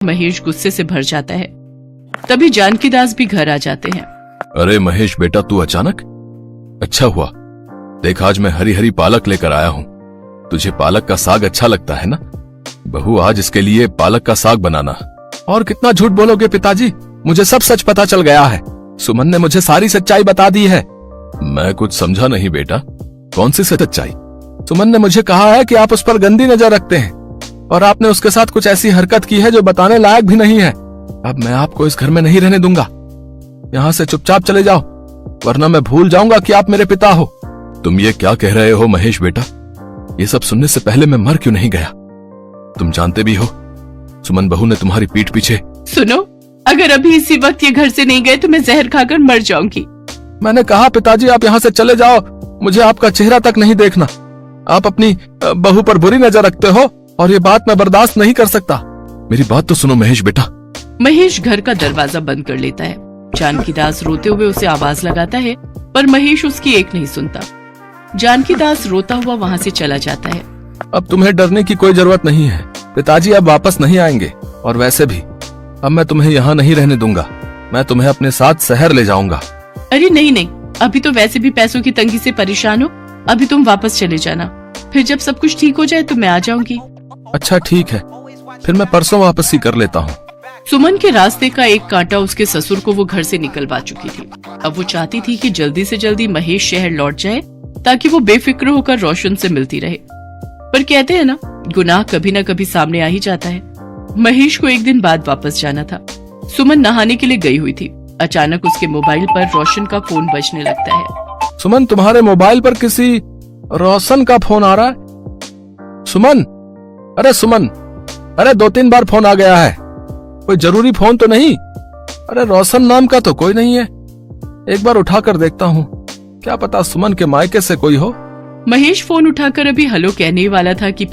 महेश गुस्से से भर जाता है। तभी जानकी दास भी घर आ जाते हैं। अरे महेश बेटा, तू अचानक? अच्छा हुआ, देख आज मैं हरी हरी पालक लेकर आया हूँ। तुझे पालक का साग अच्छा लगता है ना? बहू, आज इसके लिए पालक का साग बनाना। और कितना झूठ बोलोगे पिताजी, मुझे सब सच पता चल गया है। सुमन ने मुझे सारी सच्चाई बता दी है। मैं कुछ समझा नहीं बेटा, कौन सी सच्चाई? सुमन ने मुझे कहा है कि आप उस पर गंदी नजर रखते हैं और आपने उसके साथ कुछ ऐसी हरकत की है जो बताने लायक भी नहीं है। अब मैं आपको इस घर में नहीं रहने दूंगा। यहाँ से चुपचाप चले जाओ, वरना मैं भूल जाऊंगा कि आप मेरे पिता हो। तुम ये क्या कह रहे हो महेश बेटा? ये सब सुनने से पहले मैं मर क्यों नहीं गया? तुम जानते भी हो सुमन बहू ने तुम्हारी पीठ पीछे। सुनो, अगर अभी इसी वक्त ये घर से नहीं गए तो मैं जहर खाकर मर जाऊंगी। मैंने कहा पिताजी आप यहाँ से चले जाओ, मुझे आपका चेहरा तक नहीं देखना। आप अपनी बहू पर बुरी नजर रखते हो और ये बात मैं बर्दाश्त नहीं कर सकता। मेरी बात तो सुनो महेश बेटा। महेश घर का दरवाजा बंद कर लेता है। जानकी दास रोते हुए उसे आवाज लगाता है, पर महेश उसकी एक नहीं सुनता। जानकी दास रोता हुआ वहाँ से चला जाता है। अब तुम्हें डरने की कोई जरूरत नहीं है, पिताजी अब वापस नहीं आएंगे। और वैसे भी अब मैं तुम्हें यहाँ नहीं रहने दूंगा, मैं तुम्हें अपने साथ शहर ले जाऊंगा। अरे नहीं नहीं, अभी तो वैसे भी पैसों की तंगी से परेशान हो, अभी तुम वापस चले जाना, फिर जब सब कुछ ठीक हो जाए तो मैं आ जाऊंगी। अच्छा ठीक है, फिर मैं परसों वापस ही कर लेता हूँ। सुमन के रास्ते का एक कांटा उसके ससुर को वो घर से निकलवा चुकी थी। अब वो चाहती थी कि जल्दी से जल्दी महेश शहर लौट जाए ताकि वो बेफिक्र होकर रोशन से मिलती रहे। पर कहते हैं ना, गुनाह कभी न कभी सामने आ ही जाता है। महेश को एक दिन बाद वापस जाना था। सुमन नहाने के लिए गई हुई थी। अचानक उसके मोबाइल पर रोशन का फोन बजने लगता है। सुमन, तुम्हारे मोबाइल पर किसी रोशन का फोन आ रहा है। सुमन, अरे सुमन, अरे 2-3 बार फोन आ गया है, कोई जरूरी फोन तो नहीं? अरे रोशन नाम का तो कोई नहीं है, एक बार उठाकर देखता हूँ, क्या पता सुमन के मायके से कोई हो। महेश फोन उठाकर अभी हेलो कहने वाला था कि